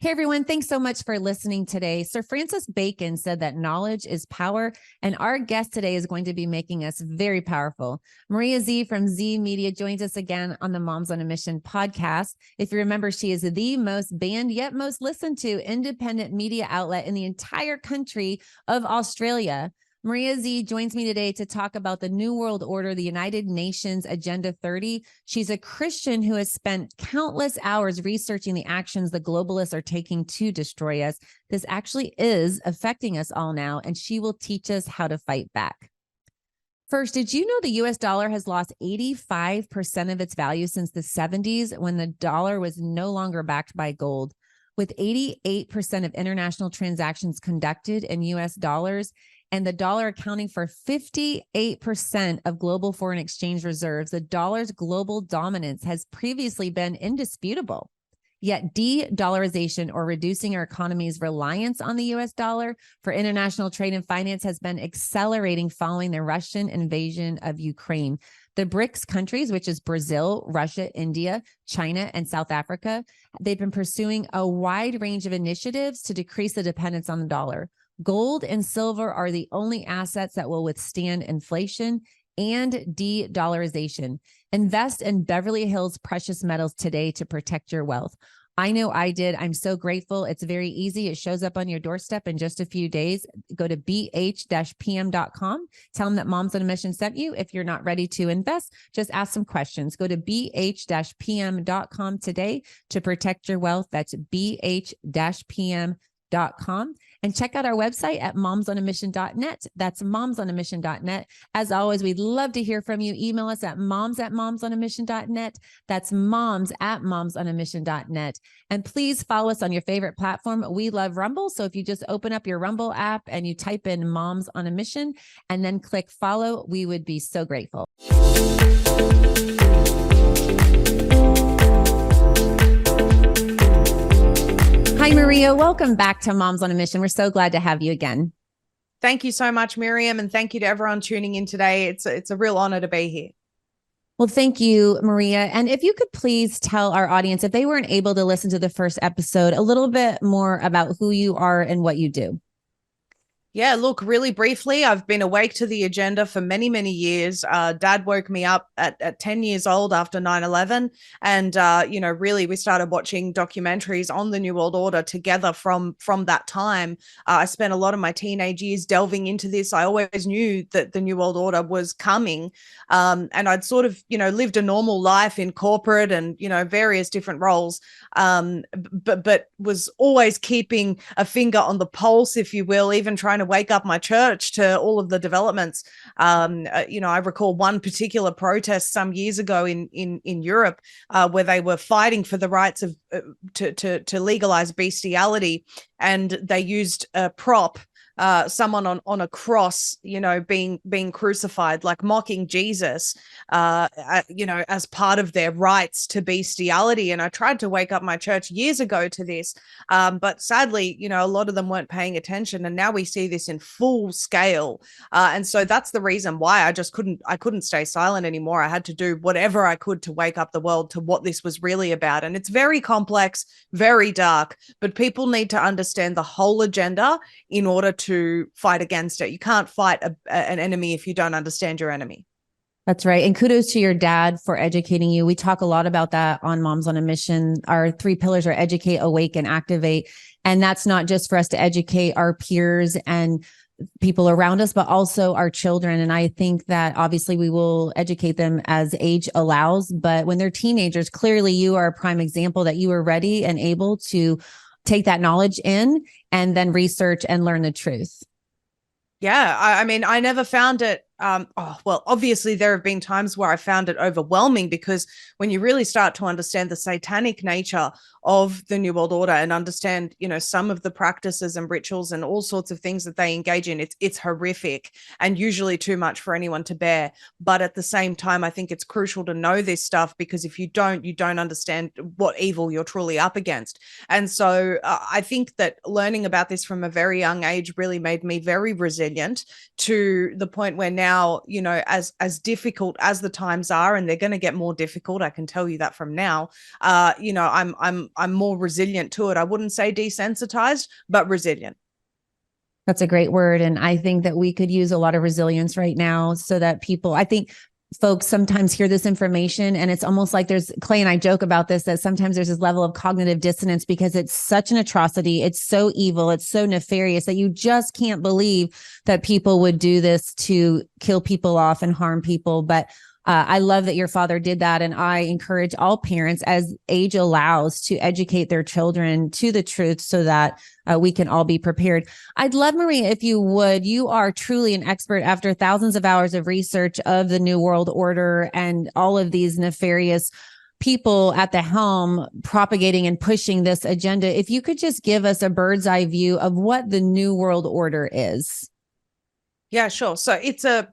Hey, everyone. Thanks so much for listening today. Sir Francis Bacon said that knowledge is power, and our guest today is going to be making us very powerful. Maria Zeee from Zeee Media joins us again on the Moms on a Mission podcast. If you remember, she is the most banned yet most listened to independent media outlet in the entire country of Australia. Maria Zeee joins me today to talk about the New World Order, the United Nations Agenda 30. She's a Christian who has spent countless hours researching the actions the globalists are taking to destroy us. This actually is affecting us all now, and she will teach us how to fight back. First, did you know the US dollar has lost 85% of its value since the 70s when the dollar was no longer backed by gold? With 88% of international transactions conducted in US dollars, and the dollar accounting for 58% of global foreign exchange reserves, the dollar's global dominance has previously been indisputable. Yet de-dollarization, or reducing our economy's reliance on the US dollar for international trade and finance, has been accelerating following the Russian invasion of Ukraine. The BRICS countries, which is Brazil, Russia, India, China, and South Africa, they've been pursuing a wide range of initiatives to decrease the dependence on the dollar. Gold and silver are the only assets that will withstand inflation and de-dollarization. Invest in Beverly Hills Precious Metals today to protect your wealth. I know I did. I'm so grateful. It's very easy. It shows up on your doorstep in just a few days. Go to bh-pm.com. Tell them that Moms on a Mission sent you. If you're not ready to invest, just ask some questions. Go to bh-pm.com today to protect your wealth. That's bh-pm.com. And check out our website at momsonamission.net. That's momsonamission.net. As always, we'd love to hear from you. Email us at moms@momsonamission.net. That's moms@momsonamission.net. And please follow us on your favorite platform. We love Rumble. So if you just open up your Rumble app and you type in Moms on a Mission and then click follow, we would be so grateful. Hi, Maria. Welcome back to Moms on a Mission. We're so glad to have you again. Thank you so much, Miriam. And thank you to everyone tuning in today. It's a real honor to be here. Well, thank you, Maria. And if you could please tell our audience, if they weren't able to listen to the first episode, a little bit more about who you are and what you do. Yeah, look, really briefly, I've been awake to the agenda for many, many years. Dad woke me up at 10 years old after 9/11. And, really, we started watching documentaries on the New World Order together from that time. I spent a lot of my teenage years delving into this. I always knew that the New World Order was coming. And I'd sort of, lived a normal life in corporate and, various different roles, but was always keeping a finger on the pulse, if you will, even trying to wake up my church to all of the developments. I recall one particular protest some years ago in Europe where they were fighting for the rights of to legalize bestiality, and they used a prop. Someone on a cross, being crucified, like mocking Jesus, as part of their rights to bestiality. And I tried to wake up my church years ago to this, but sadly, a lot of them weren't paying attention. And now we see this in full scale. And so that's the reason why I couldn't stay silent anymore. I had to do whatever I could to wake up the world to what this was really about. And it's very complex, very dark, but people need to understand the whole agenda in order to fight against it. You can't fight an enemy if you don't understand your enemy. That's right. And kudos to your dad for educating you. We talk a lot about that on Moms on a Mission. Our 3 pillars are educate, awake, and activate. And that's not just for us to educate our peers and people around us, but also our children. And I think that obviously we will educate them as age allows. But when they're teenagers, clearly you are a prime example that you were ready and able to take that knowledge in and then research and learn the truth. Yeah, I mean, I never found it. Obviously, there have been times where I found it overwhelming, because when you really start to understand the satanic nature of the New World Order and understand, some of the practices and rituals and all sorts of things that they engage in, it's horrific and usually too much for anyone to bear. But at the same time, I think it's crucial to know this stuff, because if you don't understand what evil you're truly up against. And so I think that learning about this from a very young age really made me very resilient, to the point where now now, you know, as difficult as the times are, and they're going to get more difficult, I can tell you that from now, you know, I'm more resilient to it. I wouldn't say desensitized, but resilient. That's a great word. And I think that we could use a lot of resilience right now so that people, I think folks sometimes hear this information and it's almost like there's, Clay and I joke about this, that sometimes there's this level of cognitive dissonance because it's such an atrocity. It's so evil. It's so nefarious that you just can't believe that people would do this to kill people off and harm people. But I love that your father did that. And I encourage all parents, as age allows, to educate their children to the truth so that we can all be prepared. I'd love, Maria, if you would, you are truly an expert after thousands of hours of research of the New World Order and all of these nefarious people at the helm propagating and pushing this agenda. If you could just give us a bird's eye view of what the New World Order is. Yeah, sure. So it's a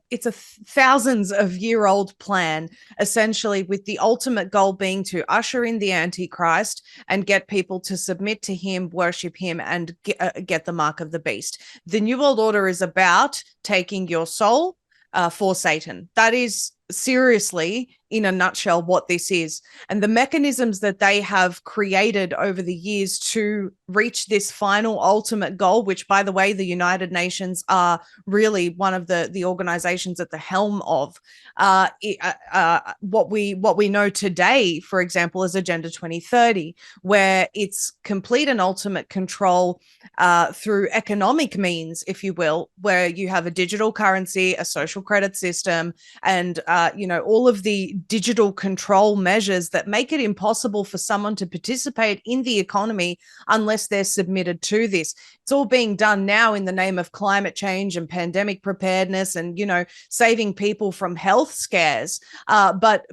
thousands of year old plan, essentially, with the ultimate goal being to usher in the Antichrist and get people to submit to him, worship him, and get the mark of the beast. The New World Order is about taking your soul for Satan. That is seriously, in a nutshell, what this is. And the mechanisms that they have created over the years to reach this final ultimate goal, which, by the way, the United Nations are really one of the organizations at the helm of. What we know today, for example, is Agenda 2030, where it's complete and ultimate control through economic means, if you will, where you have a digital currency, a social credit system, and you know, all of the digital control measures that make it impossible for someone to participate in the economy unless they're submitted to this. It's all being done now in the name of climate change and pandemic preparedness and, you know, saving people from health scares. But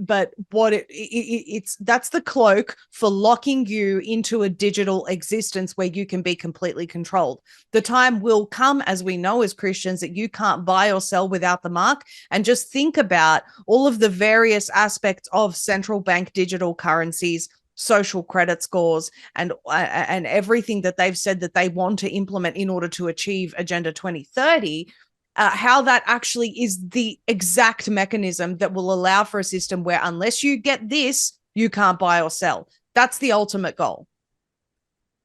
what it's that's the cloak for locking you into a digital existence where you can be completely controlled. The time will come, as we know as Christians, that you can't buy or sell without the mark. And just think about all of the various aspects of central bank digital currencies, social credit scores, and everything that they've said that they want to implement in order to achieve Agenda 2030, how that actually is the exact mechanism that will allow for a system where unless you get this, you can't buy or sell. That's the ultimate goal.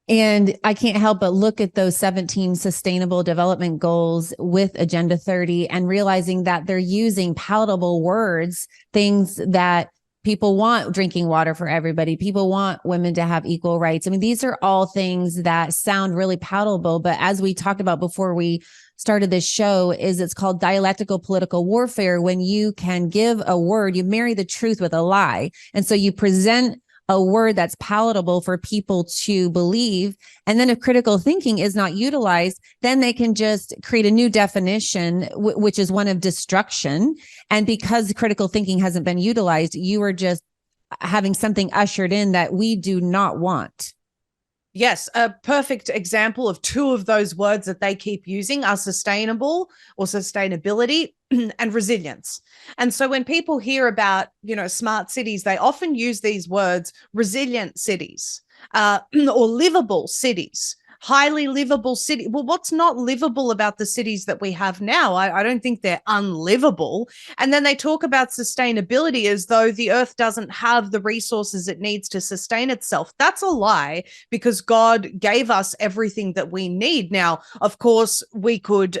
And I can't help but look at those 17 sustainable development goals with Agenda 30 and realizing that they're using palatable words, things that people want: drinking water for everybody. People want women to have equal rights. I mean, these are all things that sound really palatable. But as we talked about before we started this show, is it's called dialectical political warfare. When you can give a word, you marry the truth with a lie. And so you present a word that's palatable for people to believe. And then if critical thinking is not utilized, then they can just create a new definition, which is one of destruction. And because critical thinking hasn't been utilized, you are just having something ushered in that we do not want. Yes, a perfect example of two of those words that they keep using are sustainable or sustainability and resilience. And so when people hear about, you know, smart cities, they often use these words: resilient cities or livable cities. Highly livable city. Well, what's not livable about the cities that we have now? I don't think they're unlivable. And then they talk about sustainability as though the earth doesn't have the resources it needs to sustain itself. That's a lie, because God gave us everything that we need. Now, of course, we could,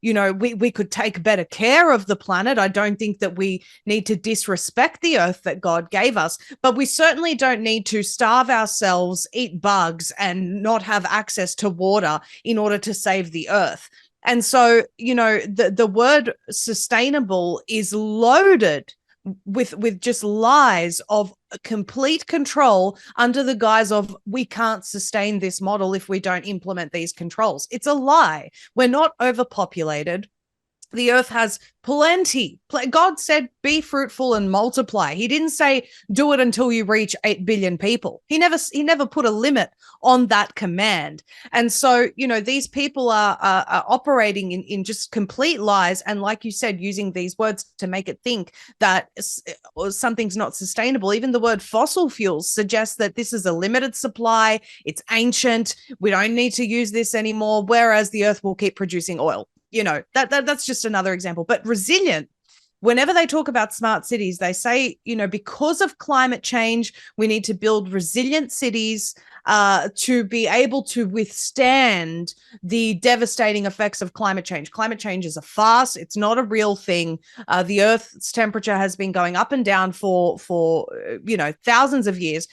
we could take better care of the planet. I don't think that we need to disrespect the earth that God gave us, but we certainly don't need to starve ourselves, eat bugs, and not have access to water in order to save the earth. And so, you know, the word sustainable is loaded with just lies of complete control under the guise of we can't sustain this model if we don't implement these controls. It's a lie. We're not overpopulated. The earth has plenty. God said, be fruitful and multiply. He didn't say do it until you reach 8 billion people. He never put a limit on that command. And so, you know, these people are operating in just complete lies. And like you said, using these words to make it think that something's not sustainable. Even the word fossil fuels suggests that this is a limited supply. It's ancient. We don't need to use this anymore. Whereas the earth will keep producing oil. that's just another example. But resilient, whenever they talk about smart cities, they say, because of climate change, we need to build resilient cities to be able to withstand the devastating effects of climate change. Climate change is a farce. It's not a real thing. The Earth's temperature has been going up and down for thousands of years.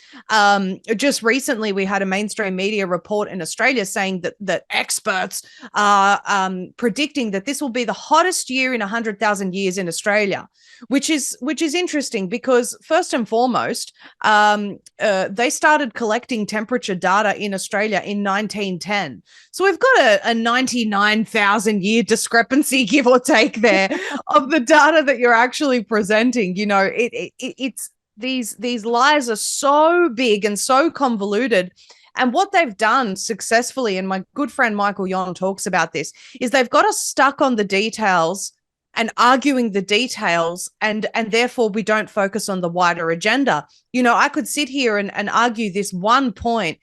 Just recently, we had a mainstream media report in Australia saying that experts are predicting that this will be the hottest year in 100,000 years in Australia, which is interesting because first and foremost, they started collecting temperature data in Australia in 1910. So we've got a 99,000 year discrepancy, give or take, there of the data that you're actually presenting. It's these lies are so big and so convoluted. And what they've done successfully, and my good friend Michael Yon talks about this, is they've got us stuck on the details and arguing the details, and therefore we don't focus on the wider agenda. I could sit here and argue this one point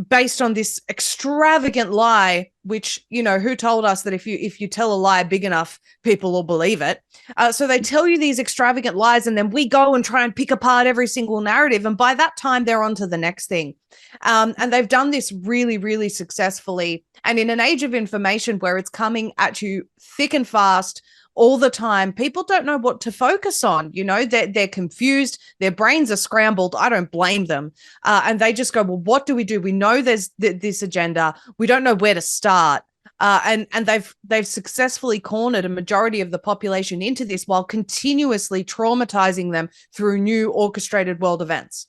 based on this extravagant lie, which, who told us that if you tell a lie big enough, people will believe it. So they tell you these extravagant lies, and then we go and try and pick apart every single narrative. And by that time, they're on to the next thing. And they've done this really, really successfully. And in an age of information where it's coming at you thick and fast, all the time, people don't know what to focus on. They're confused. Their brains are scrambled. I don't blame them. And they just go, well, what do? We know there's this agenda. We don't know where to start. And they've successfully cornered a majority of the population into this while continuously traumatizing them through new orchestrated world events.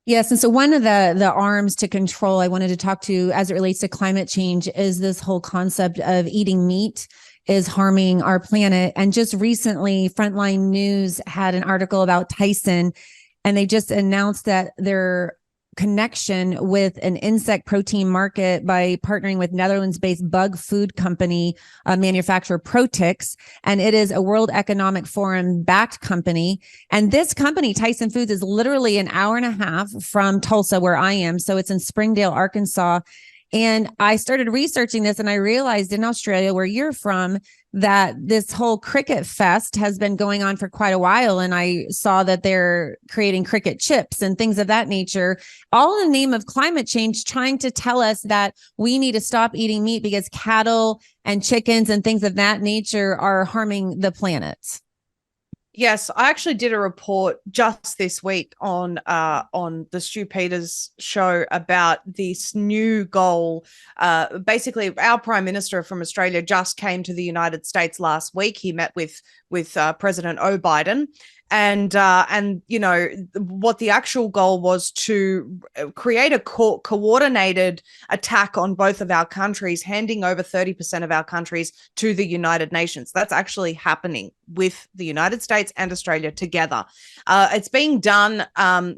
Yes. And so one of the arms to control I wanted to talk to as it relates to climate change is this whole concept of eating meat is harming our planet. And just recently, Frontline News had an article about Tyson, and they just announced that their connection with an insect protein market by partnering with Netherlands-based bug food company manufacturer Protix. And it is a World Economic Forum backed company. And this company, Tyson Foods, is literally an hour and a half from Tulsa, where I am. So it's in Springdale, Arkansas. And I started researching this, and I realized in Australia, where you're from, that this whole cricket fest has been going on for quite a while. And I saw that they're creating cricket chips and things of that nature, all in the name of climate change, trying to tell us that we need to stop eating meat because cattle and chickens and things of that nature are harming the planet. Yes, I actually did a report just this week on the Stu Peters show about this new goal. Basically, our Prime Minister from Australia just came to the United States last week. He met with President Biden. And what the actual goal was to create a coordinated attack on both of our countries, handing over 30% of our countries to the United Nations. That's actually happening with the United States and Australia together. It's being done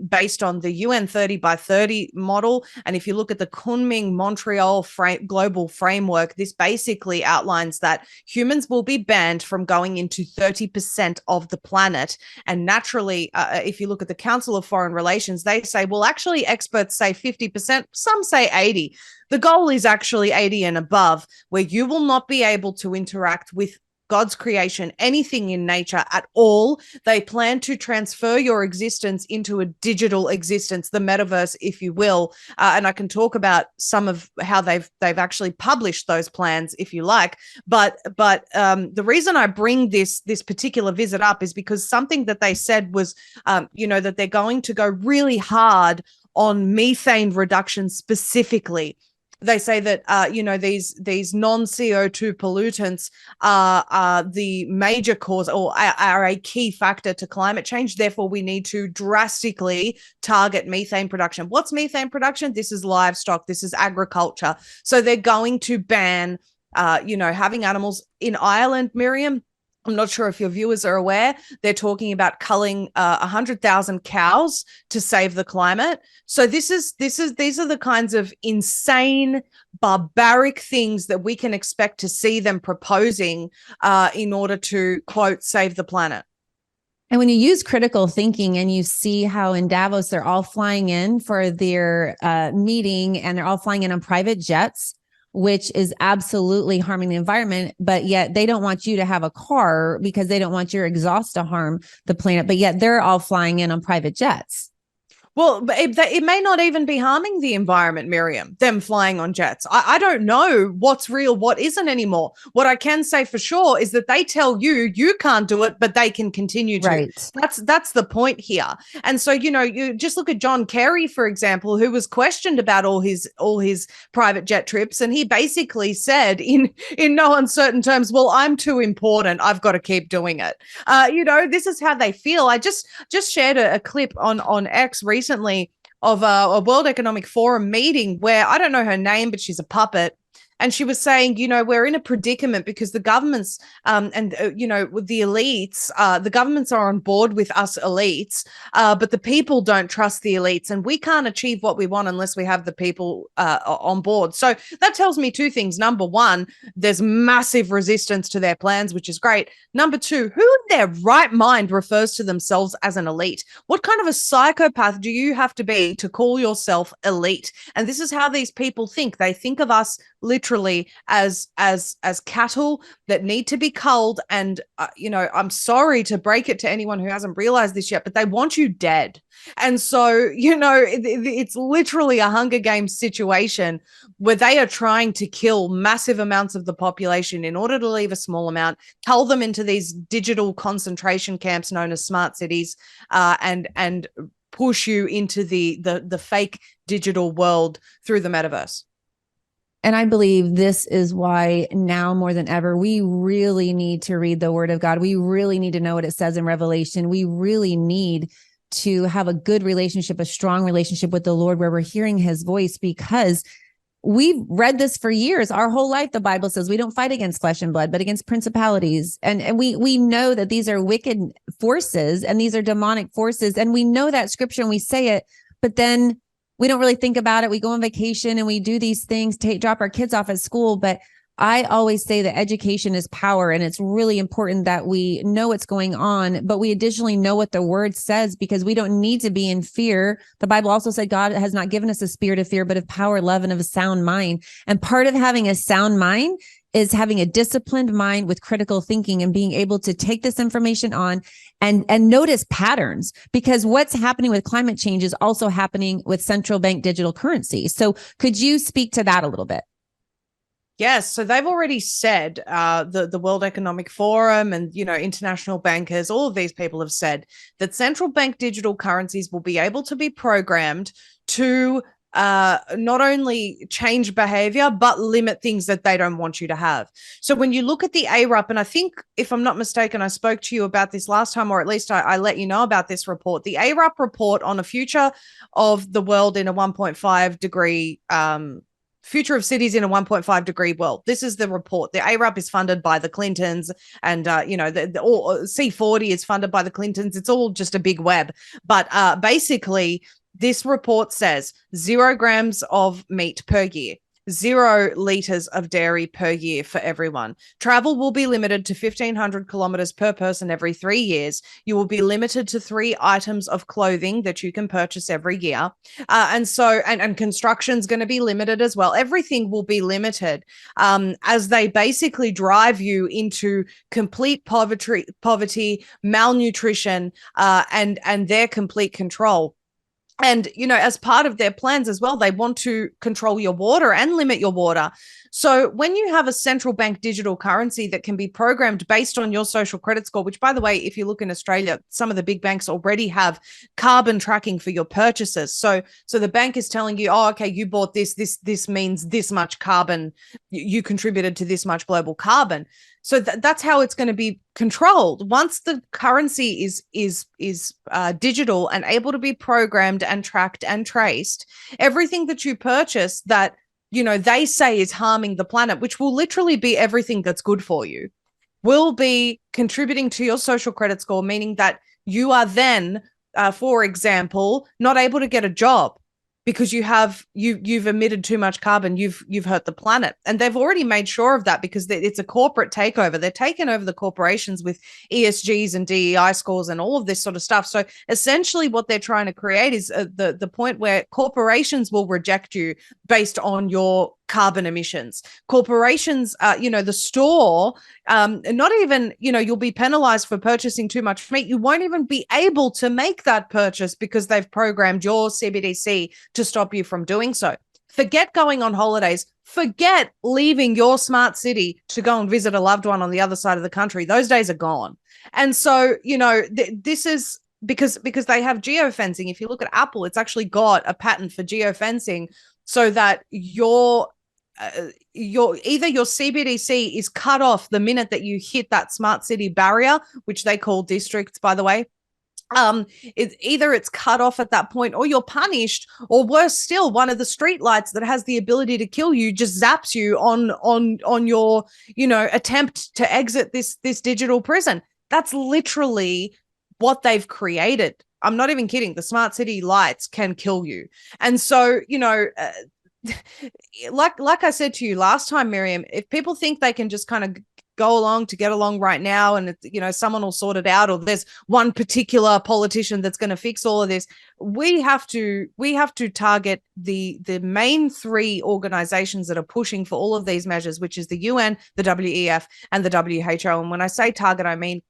based on the UN 30 by 30 model. And if you look at the Kunming-Montreal global framework, this basically outlines that humans will be banned from going into 30% of the planet. And naturally, if you look at the Council of Foreign Relations, they say, well, actually, experts say 50%, some say 80. The goal is actually 80 and above, where you will not be able to interact with God's creation, anything in nature at all. They plan to transfer your existence into a digital existence, the metaverse, if you will. And I can talk about some of how they've actually published those plans, if you like. But the reason I bring this particular visit up is because something that they said was, that they're going to go really hard on methane reduction specifically. They say that, these non-CO2 pollutants are the major cause or are a key factor to climate change. Therefore, we need to drastically target methane production. What's methane production? This is livestock. This is agriculture. So they're going to ban, having animals in Ireland, Miriam. I'm not sure if your viewers are aware, they're talking about culling 100,000 cows to save the climate. So these are the kinds of insane, barbaric things that we can expect to see them proposing in order to, quote, save the planet. And when you use critical thinking and you see how in Davos, they're all flying in for their meeting and they're all flying in on private jets, which is absolutely harming the environment, but yet they don't want you to have a car because they don't want your exhaust to harm the planet, but yet they're all flying in on private jets. Well, it may not even be harming the environment, Miriam, them flying on jets. I don't know what's real, what isn't anymore. What I can say for sure is that they tell you can't do it, but they can continue to. Right. That's the point here. And so, you just look at John Kerry, for example, who was questioned about all his private jet trips. And he basically said in no uncertain terms, well, I'm too important. I've got to keep doing it. This is how they feel. I just shared a clip on X recently of a World Economic Forum meeting where I don't know her name, but she's a puppet. And she was saying, we're in a predicament because the governments with the elites, the governments are on board with us elites, but the people don't trust the elites. And we can't achieve what we want unless we have the people on board. So that tells me two things. Number one, there's massive resistance to their plans, which is great. Number two, who in their right mind refers to themselves as an elite? What kind of a psychopath do you have to be to call yourself elite? And this is how these people think. They think of us literally as cattle that need to be culled. And I'm sorry to break it to anyone who hasn't realized this yet, but they want you dead. And so it's literally a Hunger Games situation where they are trying to kill massive amounts of the population in order to leave a small amount, cull them into these digital concentration camps known as smart cities, and push you into the fake digital world through the metaverse. And I believe this is why now more than ever, we really need to read the word of God. We really need to know what it says in Revelation. We really need to have a good relationship, a strong relationship with the Lord where we're hearing his voice, because we've read this for years. Our whole life, the Bible says we don't fight against flesh and blood, but against principalities. And we know that these are wicked forces and these are demonic forces. And we know that scripture and we say it, but then we don't really think about it. We go on vacation and we do these things, drop our kids off at school. But I always say that education is power, and it's really important that we know what's going on, but we additionally know what the word says, because we don't need to be in fear. The Bible also said God has not given us a spirit of fear, but of power, love, and of a sound mind. And part of having a sound mind is having a disciplined mind with critical thinking and being able to take this information on and notice patterns, because what's happening with climate change is also happening with central bank digital currency. So could you speak to that a little bit? Yes, so they've already said, the World Economic Forum and international bankers, all of these people have said that central bank digital currencies will be able to be programmed to not only change behavior, but limit things that they don't want you to have. So when you look at the ARUP, and I think, if I'm not mistaken, I spoke to you about this last time, or at least I let you know about this report, the ARUP report on a future of the world in a 1.5 degree future of cities in a 1.5 degree world. This is the report. The ARUP is funded by the Clintons, and C40 is funded by the Clintons. It's all just a big web. But basically, this report says 0 grams of meat per year, 0 liters of dairy per year for everyone. Travel will be limited to 1,500 kilometers per person every 3 years. You will be limited to 3 items of clothing that you can purchase every year. And construction's going to be limited as well. Everything will be limited as they basically drive you into complete poverty, malnutrition, and their complete control. And, as part of their plans as well, they want to control your water and limit your water. So when you have a central bank digital currency that can be programmed based on your social credit score, which, by the way, if you look in Australia, some of the big banks already have carbon tracking for your purchases. So the bank is telling you, oh, okay, you bought this means this much carbon, you contributed to this much global carbon. So that's how it's going to be controlled. Once the currency is digital and able to be programmed and tracked and traced, everything that you purchase that, they say is harming the planet, which will literally be everything that's good for you, will be contributing to your social credit score, meaning that you are then, for example, not able to get a job because you've emitted too much carbon, you've hurt the planet. And they've already made sure of that because it's a corporate takeover. They're taking over the corporations with ESGs and DEI scores and all of this sort of stuff. So essentially what they're trying to create is the point where corporations will reject you based on your carbon emissions. Corporations, the store, not even, you'll be penalized for purchasing too much meat. You won't even be able to make that purchase because they've programmed your CBDC to stop you from doing so. Forget going on holidays. Forget leaving your smart city to go and visit a loved one on the other side of the country. Those days are gone. And so, this is because they have geofencing. If you look at Apple, it's actually got a patent for geofencing so that your either your CBDC is cut off the minute that you hit that smart city barrier, which they call districts, by the way. It's cut off at that point, or you're punished, or worse still, one of the street lights that has the ability to kill you just zaps you on your attempt to exit this digital prison. That's literally what they've created. I'm not even kidding. The smart city lights can kill you. And so, like I said to you last time, Miriam, if people think they can just kind of go along to get along right now and someone will sort it out, or there's one particular politician that's going to fix all of this, we have to target the main three organizations that are pushing for all of these measures, which is the UN, the WEF, and the WHO. And when I say target, I mean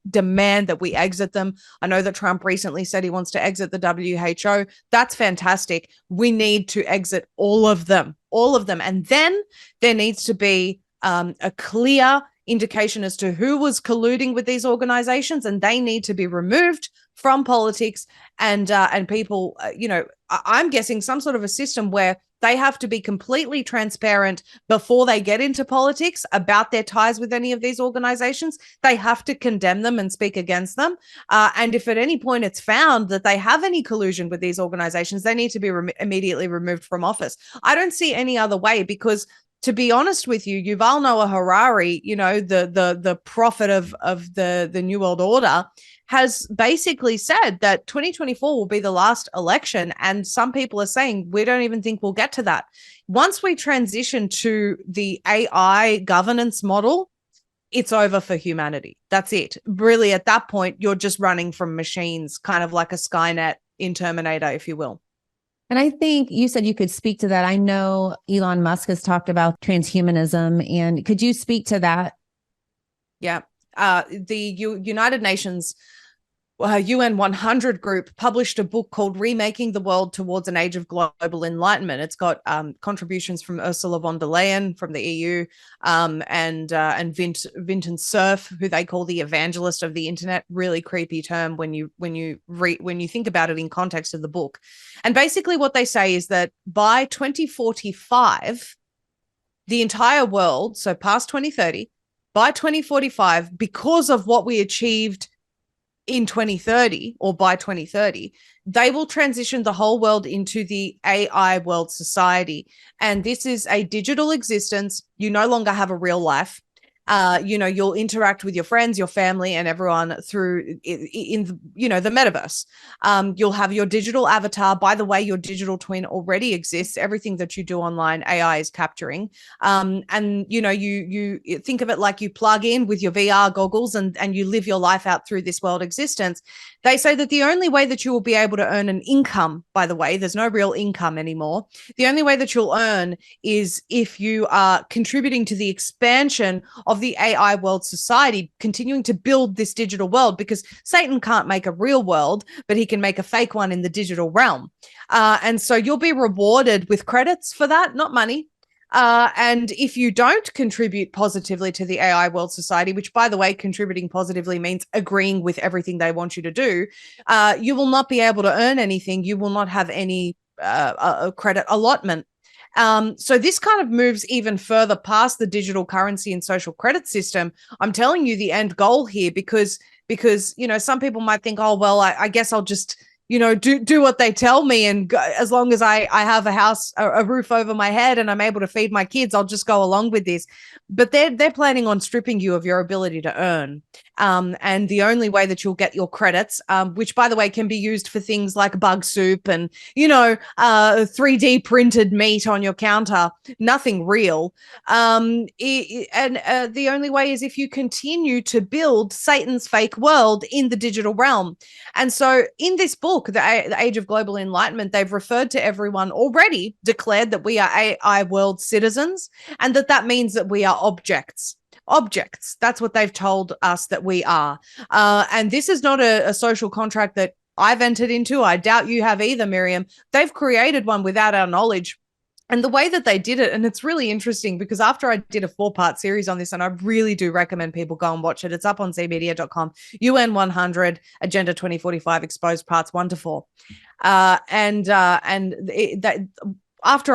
demand that we exit them. I know that Trump recently said he wants to exit the WHO. That's fantastic. We need to exit all of them. And then there needs to be a clear indication as to who was colluding with these organizations, and they need to be removed from politics. And people, I'm guessing some sort of a system where they have to be completely transparent before they get into politics about their ties with any of these organizations. They have to condemn them and speak against them. And if at any point it's found that they have any collusion with these organizations, they need to be immediately removed from office. I don't see any other way, because to be honest with you, Yuval Noah Harari, the prophet of the New World Order, has basically said that 2024 will be the last election. And some people are saying we don't even think we'll get to that. Once we transition to the AI governance model, it's over for humanity. That's it. Really, at that point, you're just running from machines, kind of like a Skynet in Terminator, if you will. And I think you said you could speak to that. I know Elon Musk has talked about transhumanism, and could you speak to that? Yeah. The United Nations UN 100 group published a book called Remaking the World Towards an Age of Global Enlightenment. It's got contributions from Ursula von der Leyen from the EU, and Vinton Cerf, who they call the evangelist of the internet. Really creepy term when you think about it in context of the book. And basically what they say is that by 2045, the entire world, so past 2030, by 2045, because of what we achieved in 2030 or by 2030, they will transition the whole world into the AI world society. And this is a digital existence. You no longer have a real life. You'll interact with your friends, your family, and everyone through in the metaverse. You'll have your digital avatar. By the way, your digital twin already exists. Everything that you do online, AI is capturing. And you think of it like you plug in with your VR goggles and you live your life out through this world existence. They say that the only way that you will be able to earn an income, by the way, there's no real income anymore. The only way that you'll earn is if you are contributing to the expansion of the AI world society, continuing to build this digital world, because Satan can't make a real world, but he can make a fake one in the digital realm. And so you'll be rewarded with credits for that, not money. And if you don't contribute positively to the AI world society, which, by the way, contributing positively means agreeing with everything they want you to do, you will not be able to earn anything. You will not have any credit allotment. So this kind of moves even further past the digital currency and social credit system. I'm telling you the end goal here, because some people might think, oh, well, I guess I'll just do what they tell me, and go, as long as I have a house, a roof over my head, and I'm able to feed my kids, I'll just go along with this. But they're planning on stripping you of your ability to earn. And the only way that you'll get your credits, which, by the way, can be used for things like bug soup and 3D printed meat on your counter, nothing real. The only way is if you continue to build Satan's fake world in the digital realm. And so in this book, book, the Age of Global Enlightenment, they've referred to everyone already, declared that we are AI world citizens, and that means that we are objects. Objects. That's what they've told us that we are. And this is not a social contract that I've entered into. I doubt you have either, Miriam. They've created one without our knowledge. And the way that they did it, and it's really interesting because after I did a 4-part series on this, and I really do recommend people go and watch it. It's up on zeemedia.com, UN 100, Agenda 2045, Exposed Parts 1 to 4. After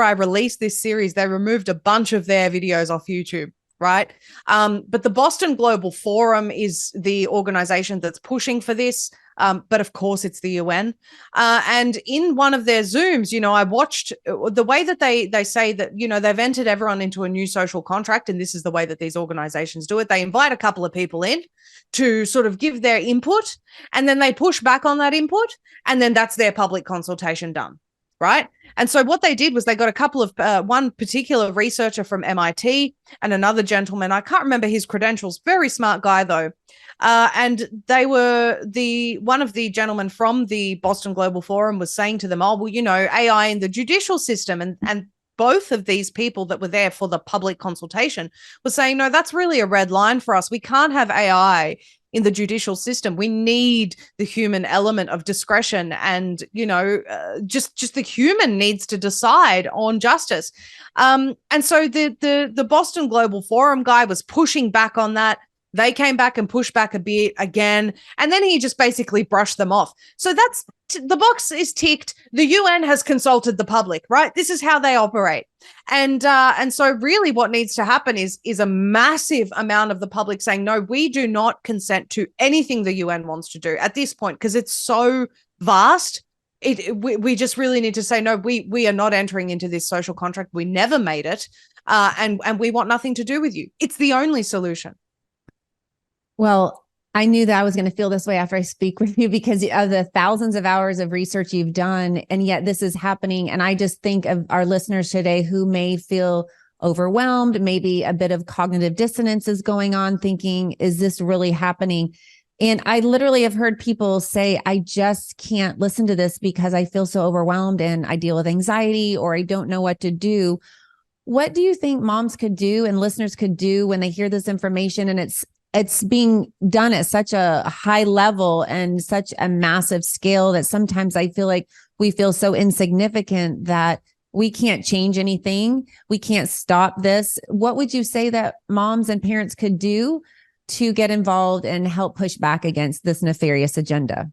I released this series, they removed a bunch of their videos off YouTube. Right. But the Boston Global Forum is the organization that's pushing for this. But of course, it's the UN. And in one of their Zooms, I watched the way that they say that, they've entered everyone into a new social contract. And this is the way that these organizations do it. They invite a couple of people in to sort of give their input, and then they push back on that input. And then that's their public consultation done. Right. And so what they did was they got a couple of one particular researcher from MIT and another gentleman. I can't remember his credentials. Very smart guy, though. And they were one of the gentlemen from the Boston Global Forum was saying to them, oh, well, AI in the judicial system. And both of these people that were there for the public consultation were saying, no, that's really a red line for us. We can't have AI in the judicial system. We need the human element of discretion, and just the human needs to decide on justice. And so the Boston Global Forum guy was pushing back on that. They came back and pushed back a bit again, and then he just basically brushed them off. So that's the box is ticked. The UN has consulted the public, right? This is how they operate. And so really what needs to happen is a massive amount of the public saying, no, we do not consent to anything the UN wants to do at this point, because it's so vast. We just really need to say, no, we are not entering into this social contract. We never made it. And we want nothing to do with you. It's the only solution. Well, I knew that I was going to feel this way after I speak with you because of the thousands of hours of research you've done. And yet this is happening. And I just think of our listeners today who may feel overwhelmed, maybe a bit of cognitive dissonance is going on, thinking, is this really happening? And I literally have heard people say, I just can't listen to this because I feel so overwhelmed and I deal with anxiety or I don't know what to do. What do you think moms could do and listeners could do when they hear this information and it's being done at such a high level and such a massive scale that sometimes I feel like we feel so insignificant that we can't change anything. We can't stop this. What would you say that moms and parents could do to get involved and help push back against this nefarious agenda?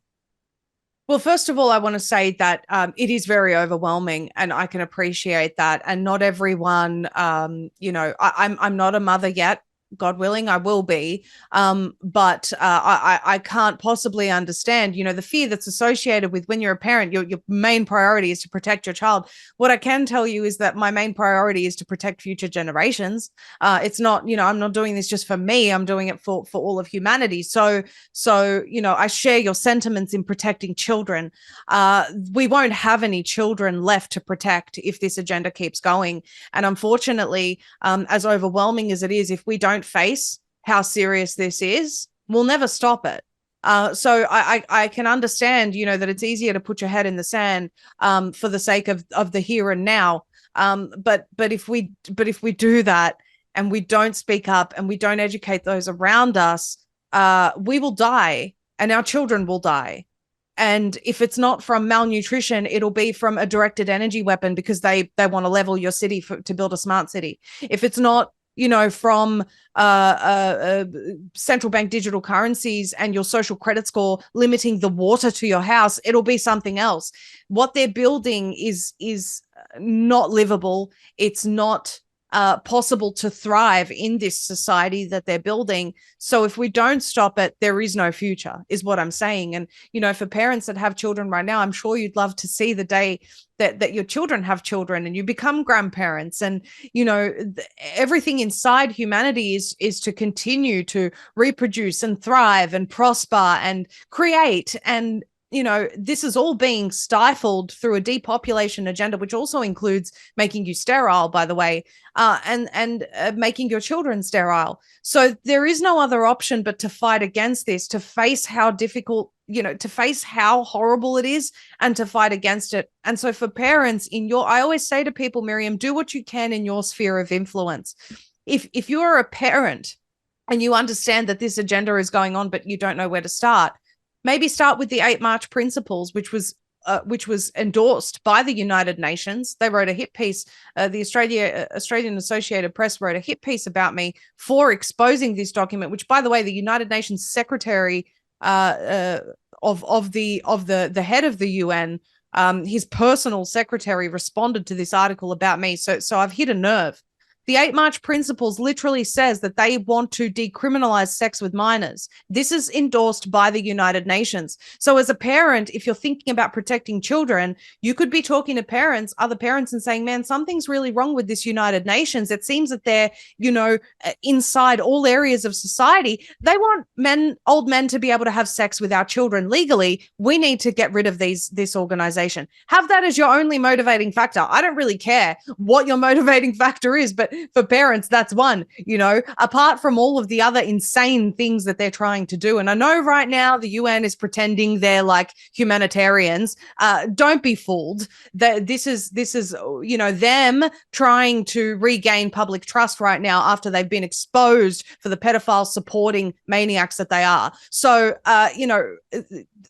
Well, first of all, I want to say that it is very overwhelming, and I can appreciate that. And not everyone, I'm not a mother yet. God willing, I will be. But I can't possibly understand, the fear that's associated with when you're a parent, your main priority is to protect your child. What I can tell you is that my main priority is to protect future generations. It's not, I'm not doing this just for me. I'm doing it for all of humanity. So, I share your sentiments in protecting children. We won't have any children left to protect if this agenda keeps going. And unfortunately, as overwhelming as it is, if we don't face how serious this is, we'll never stop it. So I can understand, that it's easier to put your head in the sand for the sake of the here and now. But if we do that and we don't speak up and we don't educate those around us, we will die and our children will die. And if it's not from malnutrition, it'll be from a directed energy weapon because they want to level your city to build a smart city. If it's not from central bank digital currencies and your social credit score limiting the water to your house, it'll be something else. What they're building is not livable. It's not possible to thrive in this society that they're building. So if we don't stop it, there is no future, is what I'm saying. And, for parents that have children right now, I'm sure you'd love to see the day that your children have children and you become grandparents. And, everything inside humanity is to continue to reproduce and thrive and prosper and create. And this is all being stifled through a depopulation agenda, which also includes making you sterile, by the way, and making your children sterile. So there is no other option but to fight against this, to face how difficult, to face how horrible it is, and to fight against it. And so for parents I always say to people, Miriam, do what you can in your sphere of influence. If you are a parent and you understand that this agenda is going on, but you don't know where to start, maybe start with the 8 March Principles, which was endorsed by the United Nations. They wrote a hit piece. The Australian Associated Press wrote a hit piece about me for exposing this document, which, by the way, the United Nations Secretary of the head of the UN, his personal secretary, responded to this article about me. So I've hit a nerve. The 8 March Principles literally says that they want to decriminalize sex with minors. This is endorsed by the United Nations. So as a parent, if you're thinking about protecting children, you could be talking to other parents and saying, man, something's really wrong with this United Nations. It seems that they're, inside all areas of society. They want old men to be able to have sex with our children legally. We need to get rid of this organization. Have that as your only motivating factor. I don't really care what your motivating factor is, but for parents, that's one, apart from all of the other insane things that they're trying to do. And I know right now the UN is pretending they're like humanitarians. Don't be fooled. This is them trying to regain public trust right now after they've been exposed for the pedophile supporting maniacs that they are. So,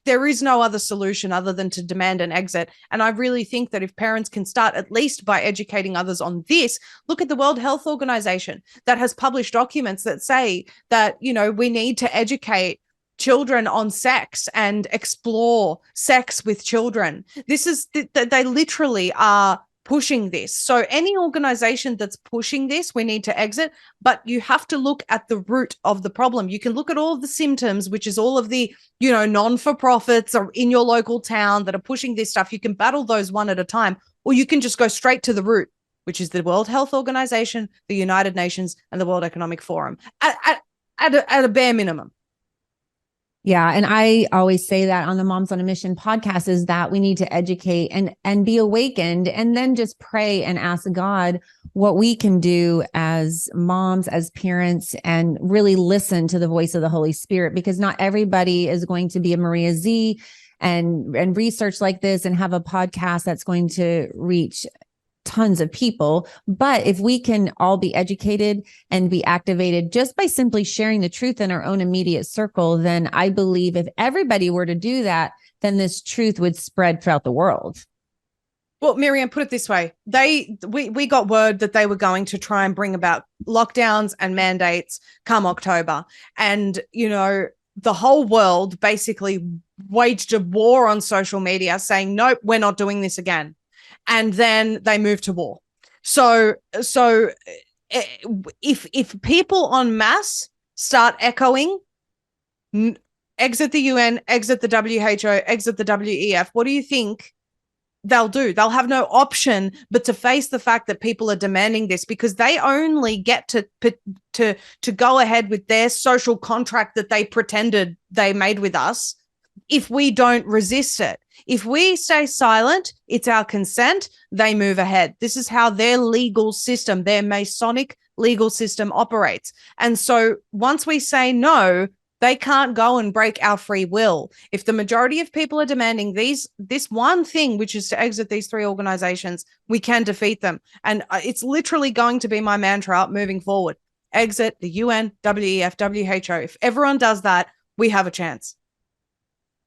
there is no other solution other than to demand an exit. And I really think that if parents can start at least by educating others on this, look at the World Health Organization that has published documents that say that, we need to educate children on sex and explore sex with children. They literally are pushing this. So any organization that's pushing this, we need to exit, but you have to look at the root of the problem. You can look at all of the symptoms, which is all of the, non-for-profits or in your local town that are pushing this stuff. You can battle those one at a time, or you can just go straight to the root, which is the World Health Organization, the United Nations, and the World Economic Forum at a bare minimum. Yeah. And I always say that on the Moms on a Mission podcast is that we need to educate and be awakened, and then just pray and ask God what we can do as moms, as parents, and really listen to the voice of the Holy Spirit, because not everybody is going to be a Maria Zeee and research like this and have a podcast that's going to reach tons of people. But if we can all be educated and be activated just by simply sharing the truth in our own immediate circle, then I believe if everybody were to do that, then this truth would spread throughout the world. Well, Miriam, put it this way. We got word that they were going to try and bring about lockdowns and mandates come October. And, the whole world basically waged a war on social media saying, nope, we're not doing this again. And then they move to war. So if people en masse start echoing, exit the UN, exit the WHO, exit the WEF, what do you think they'll do? They'll have no option but to face the fact that people are demanding this, because they only get to go ahead with their social contract that they pretended they made with us if we don't resist it. If we stay silent, it's our consent, they move ahead. This is how their legal system, their Masonic legal system operates. And so once we say no, they can't go and break our free will. If the majority of people are demanding this one thing, which is to exit these 3 organizations, we can defeat them. And it's literally going to be my mantra moving forward. Exit the UN, WEF, WHO. If everyone does that, we have a chance.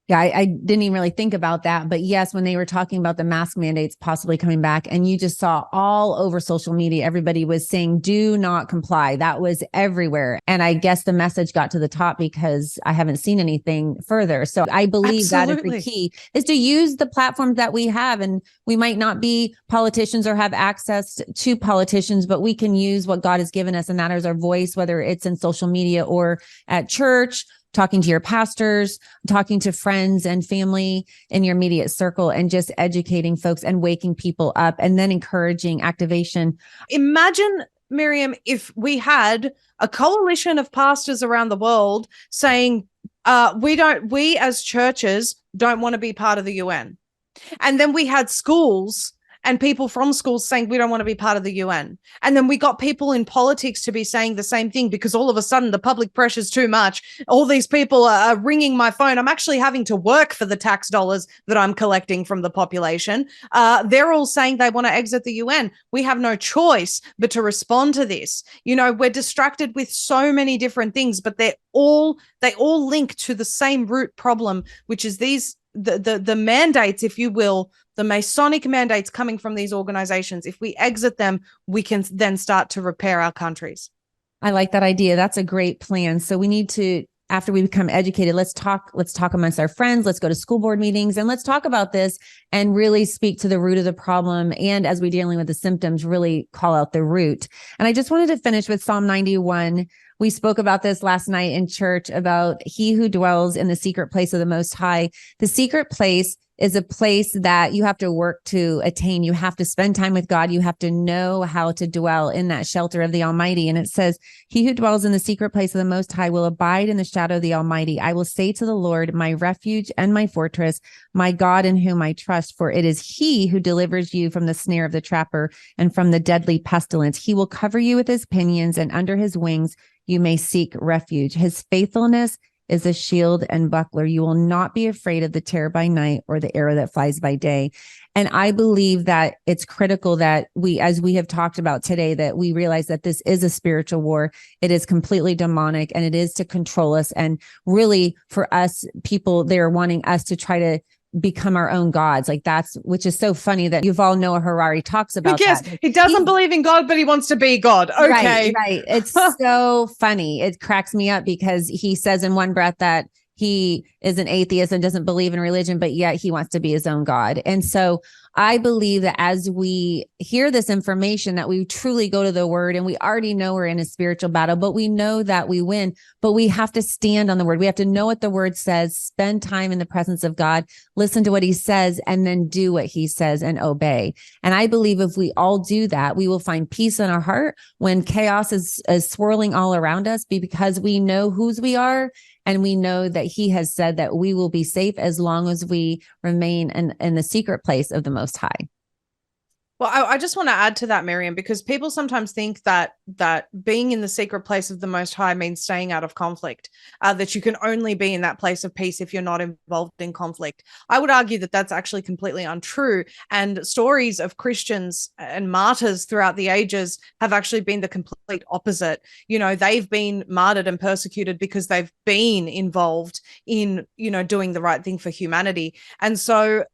Yeah, I didn't even really think about that. But yes, when they were talking about the mask mandates possibly coming back, and you just saw all over social media, everybody was saying, do not comply. That was everywhere. And I guess the message got to the top because I haven't seen anything further. So I believe Absolutely. That is the key, is to use the platforms that we have. And we might not be politicians or have access to politicians, but we can use what God has given us. And that is our voice, whether it's in social media or at church, talking to your pastors, talking to friends and family in your immediate circle, and just educating folks and waking people up, and then encouraging activation. Imagine, Miriam, if we had a coalition of pastors around the world saying, We as churches don't want to be part of the UN. And then we had schools and people from schools saying we don't want to be part of the UN. And then we got people in politics to be saying the same thing, because all of a sudden the public pressure's too much. All these people are ringing my phone. I'm actually having to work for the tax dollars that I'm collecting from the population. They're all saying they want to exit the UN. We have no choice but to respond to this. You know, we're distracted with so many different things, but they all link to the same root problem, which is the mandates, if you will, the Masonic mandates coming from these organizations. If we exit them, we can then start to repair our countries. I like that idea. That's a great plan. So we need to, after we become educated, let's talk amongst our friends. Let's go to school board meetings and let's talk about this and really speak to the root of the problem. And as we're dealing with the symptoms, really call out the root. And I just wanted to finish with Psalm 91. We spoke about this last night in church about he who dwells in the secret place of the Most High. The secret place is a place that you have to work to attain. You have to spend time with God. You have to know how to dwell in that shelter of the Almighty. And it says, he who dwells in the secret place of the Most High will abide in the shadow of the Almighty. I will say to the Lord, my refuge and my fortress, my God in whom I trust, for it is he who delivers you from the snare of the trapper and from the deadly pestilence. He will cover you with his pinions, and under his wings you may seek refuge. His faithfulness is a shield and buckler. You will not be afraid of the terror by night or the arrow that flies by day. And I believe that it's critical that we, as we have talked about today, that we realize that this is a spiritual war. It is completely demonic, and it is to control us. And really, for us people, they're wanting us to try to become our own gods. Like that's, which is so funny that Yuval Noah Harari talks about. Yes, that. He doesn't believe in God, but he wants to be God. Okay. Right. It's so funny. It cracks me up because he says in one breath that he is an atheist and doesn't believe in religion, but yet he wants to be his own God. And so I believe that as we hear this information, that we truly go to the word, and we already know we're in a spiritual battle, but we know that we win, but we have to stand on the word. We have to know what the word says, spend time in the presence of God, listen to what he says, and then do what he says and obey. And I believe if we all do that, we will find peace in our heart when chaos is swirling all around us, because we know whose we are. And we know that he has said that we will be safe as long as we remain in the secret place of the Most High. Well, I just want to add to that, Miriam, because people sometimes think that being in the secret place of the Most High means staying out of conflict, that you can only be in that place of peace if you're not involved in conflict. I would argue that that's actually completely untrue. And stories of Christians and martyrs throughout the ages have actually been the complete opposite. You know, they've been martyred and persecuted because they've been involved in, you know, doing the right thing for humanity. And so,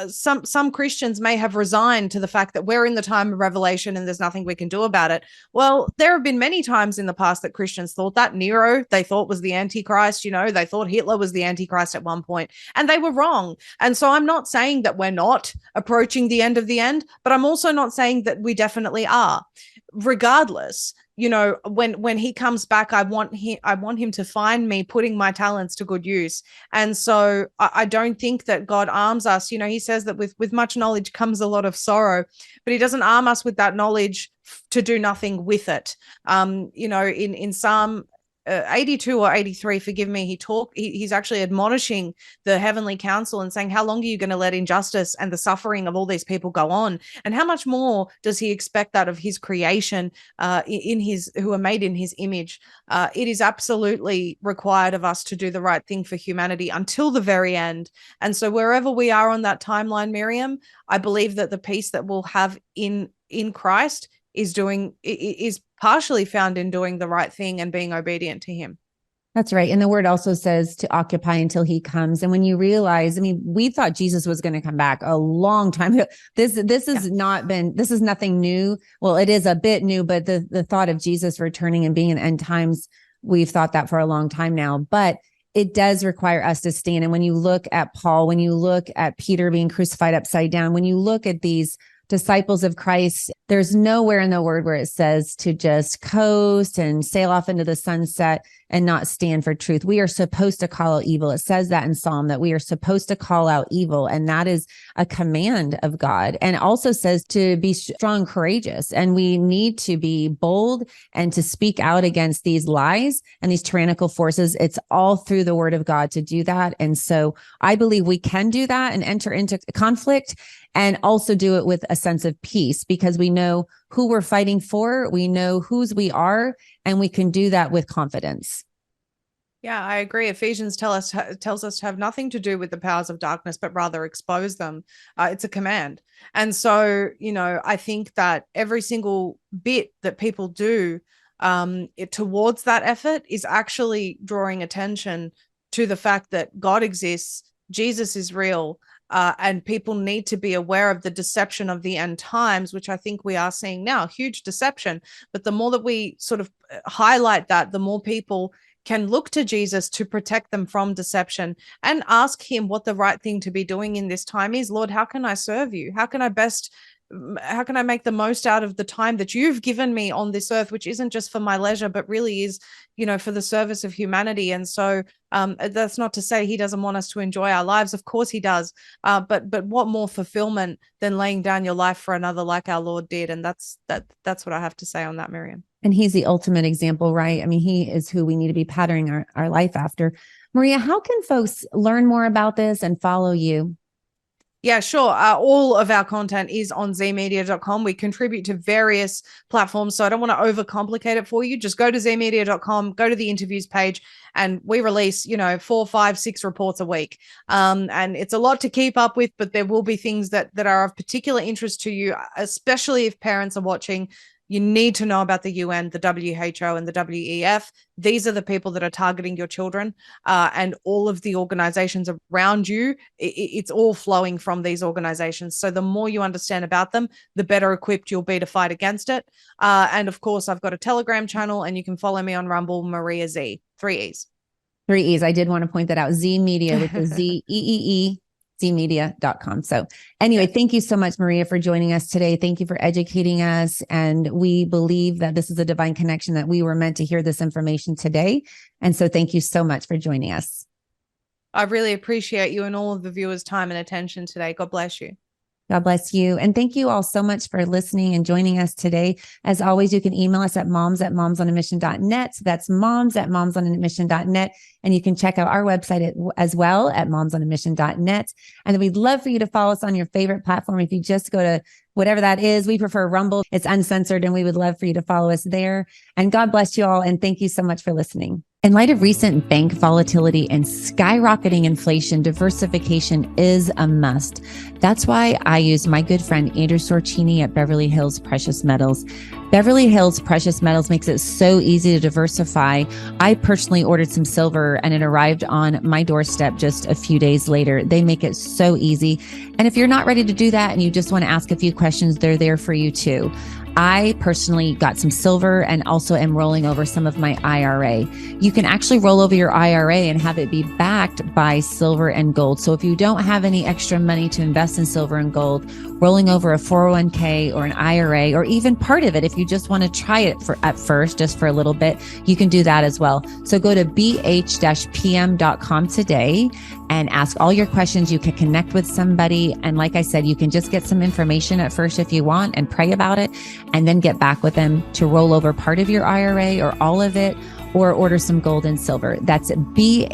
some Christians may have resigned to the fact that we're in the time of revelation and there's nothing we can do about it. Well, there have been many times in the past that Christians thought that. Nero, they thought, was the Antichrist. You know, they thought Hitler was the Antichrist at one point, and they were wrong. And so I'm not saying that we're not approaching the end of the end, but I'm also not saying that we definitely are. Regardless, you know, when he comes back, I want him to find me putting my talents to good use. And so I don't think that God arms us. You know, he says that with much knowledge comes a lot of sorrow, but he doesn't arm us with that knowledge to do nothing with it. You know, in Psalm 82 or 83, forgive me, he's actually admonishing the heavenly council and saying, how long are you going to let injustice and the suffering of all these people go on? And how much more does he expect that of his creation, who are made in his image? It is absolutely required of us to do the right thing for humanity until the very end. And so wherever we are on that timeline, Miriam, I believe that the peace that we'll have in Christ is partially found in doing the right thing and being obedient to him. That's right. And the word also says to occupy until he comes. And when you realize, I mean, we thought Jesus was going to come back a long time ago. This has not been, this is nothing new. Well, it is a bit new, but the thought of Jesus returning and being in end times, we've thought that for a long time now, but it does require us to stand. And when you look at Paul, when you look at Peter being crucified upside down, when you look at these disciples of Christ, there's nowhere in the word where it says to just coast and sail off into the sunset and not stand for truth. We are supposed to call out evil. It says that in Psalm, that we are supposed to call out evil. And that is a command of God. And also says to be strong, courageous. And we need to be bold and to speak out against these lies and these tyrannical forces. It's all through the word of God to do that. And so I believe we can do that and enter into conflict and also do it with a sense of peace, because we know who we're fighting for, we know whose we are, and we can do that with confidence. Yeah, I agree. Ephesians tells us to have nothing to do with the powers of darkness, but rather expose them. It's a command. And so, I think that every single bit that people do towards that effort is actually drawing attention to the fact that God exists, Jesus is real, and people need to be aware of the deception of the end times, which I think we are seeing now, huge deception. But the more that we sort of highlight that, the more people can look to Jesus to protect them from deception and ask him what the right thing to be doing in this time is. Lord, how can I serve you? How can I make the most out of the time that you've given me on this earth, which isn't just for my leisure, but really is, for the service of humanity. And so that's not to say he doesn't want us to enjoy our lives. Of course he does. But what more fulfillment than laying down your life for another, like our Lord did? And that's what I have to say on that, Miriam. And he's the ultimate example, right? I mean, he is who we need to be patterning our life after. Maria, how can folks learn more about this and follow you? Yeah, sure. All of our content is on zeemedia.com. We contribute to various platforms, so I don't want to overcomplicate it for you. Just go to zeemedia.com, go to the interviews page, and we release, 4, 5, 6 reports a week. And it's a lot to keep up with, but there will be things that are of particular interest to you, especially if parents are watching. You need to know about the UN, the WHO, and the WEF. These are the people that are targeting your children, and all of the organizations around you. It's all flowing from these organizations. So the more you understand about them, the better equipped you'll be to fight against it. And of course, I've got a Telegram channel, and you can follow me on Rumble, Maria Zeee, 3 E's. 3 E's. I did want to point that out. Zeee Media with the Zeee. zeemedia.com. So anyway, thank you so much, Maria, for joining us today. Thank you for educating us. And we believe that this is a divine connection, that we were meant to hear this information today. And so thank you so much for joining us. I really appreciate you and all of the viewers' time and attention today. God bless you. God bless you. And thank you all so much for listening and joining us today. As always, you can email us at moms@momsonamission.net. So that's moms@momsonamission.net. And you can check out our website as well at momsonamission.net. And then we'd love for you to follow us on your favorite platform. If you just go to whatever that is, we prefer Rumble. It's uncensored, and we would love for you to follow us there. And God bless you all. And thank you so much for listening. In light of recent bank volatility and skyrocketing inflation, diversification is a must. That's why I use my good friend Andrew Sorcini at Beverly Hills Precious Metals. Beverly Hills Precious Metals makes it so easy to diversify. I personally ordered some silver and it arrived on my doorstep just a few days later. They make it so easy. And if you're not ready to do that and you just want to ask a few questions, they're there for you too. I personally got some silver and also am rolling over some of my IRA. You can actually roll over your IRA and have it be backed by silver and gold. So if you don't have any extra money to invest in silver and gold, rolling over a 401k or an IRA, or even part of it, if you just want to try it at first, just for a little bit, you can do that as well. So go to bh-pm.com today and ask all your questions. You can connect with somebody. And like I said, you can just get some information at first if you want and pray about it, and then get back with them to roll over part of your IRA or all of it, or order some gold and silver. That's bh-pm.com.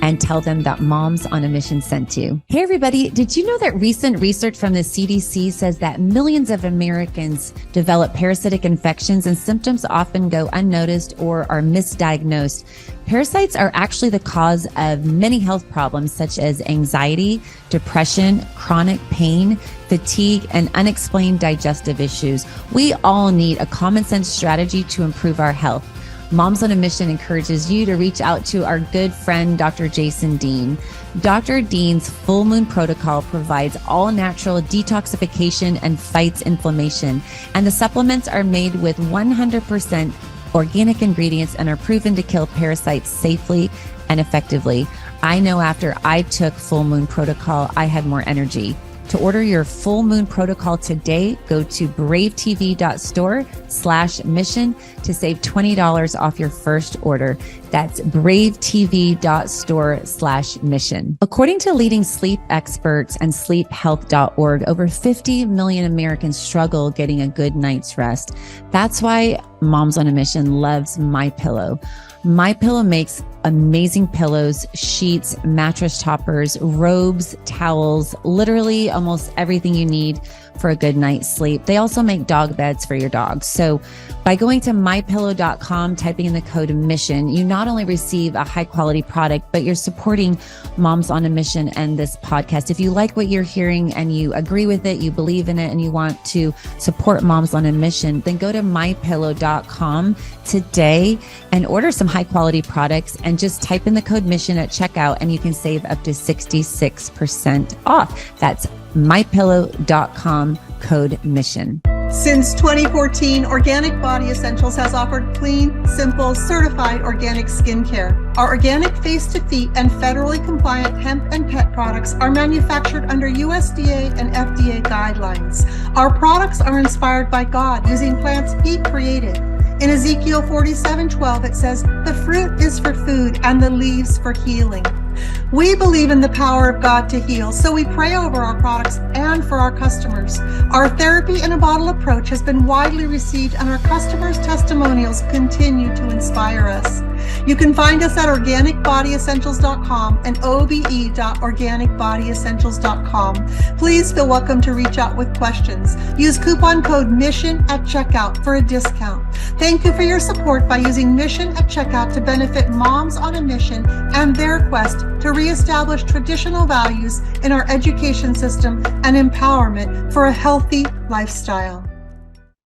and tell them that Moms on a Mission sent you. Hey, everybody. Did you know that recent research from the CDC says that millions of Americans develop parasitic infections and symptoms often go unnoticed or are misdiagnosed? Parasites are actually the cause of many health problems such as anxiety, depression, chronic pain, fatigue, and unexplained digestive issues. We all need a common sense strategy to improve our health. Moms on a Mission encourages you to reach out to our good friend, Dr. Jason Dean. Dr. Dean's Full Moon Protocol provides all natural detoxification and fights inflammation. And the supplements are made with 100% organic ingredients and are proven to kill parasites safely and effectively. I know after I took Full Moon Protocol, I had more energy to To order your full moon protocol today, go to bravetv.store/mission to save $20 off your first order. That's bravetv.store/mission. According to leading sleep experts and sleephealth.org, over 50 million Americans struggle getting a good night's rest. That's why Moms on a Mission loves MyPillow. MyPillow makes amazing pillows, sheets, mattress toppers, robes, towels, literally almost everything you need for a good night's sleep. They also make dog beds for your dogs. So by going to mypillow.com, typing in the code MISSION, you not only receive a high quality product, but you're supporting Moms on a Mission and this podcast. If you like what you're hearing and you agree with it, you believe in it, and you want to support Moms on a Mission, then go to mypillow.com today and order some high quality products and just type in the code MISSION at checkout and you can save up to 66% off. That's mypillow.com, code MISSION. Since 2014, Organic Body Essentials has offered clean, simple, certified organic skincare. Our organic face-to-feet and federally compliant hemp and pet products are manufactured under USDA and FDA guidelines. Our products are inspired by God using plants He created. In Ezekiel 47:12, it says, "The fruit is for food and the leaves for healing." We believe in the power of God to heal, so we pray over our products and for our customers. Our therapy in a bottle approach has been widely received, and our customers' testimonials continue to inspire us. You can find us at organicbodyessentials.com and obe.organicbodyessentials.com. Please feel welcome to reach out with questions. Use coupon code MISSION at checkout for a discount. Thank you for your support by using MISSION at checkout to benefit Moms on a Mission and their quest to reestablish traditional values in our education system and empowerment for a healthy lifestyle.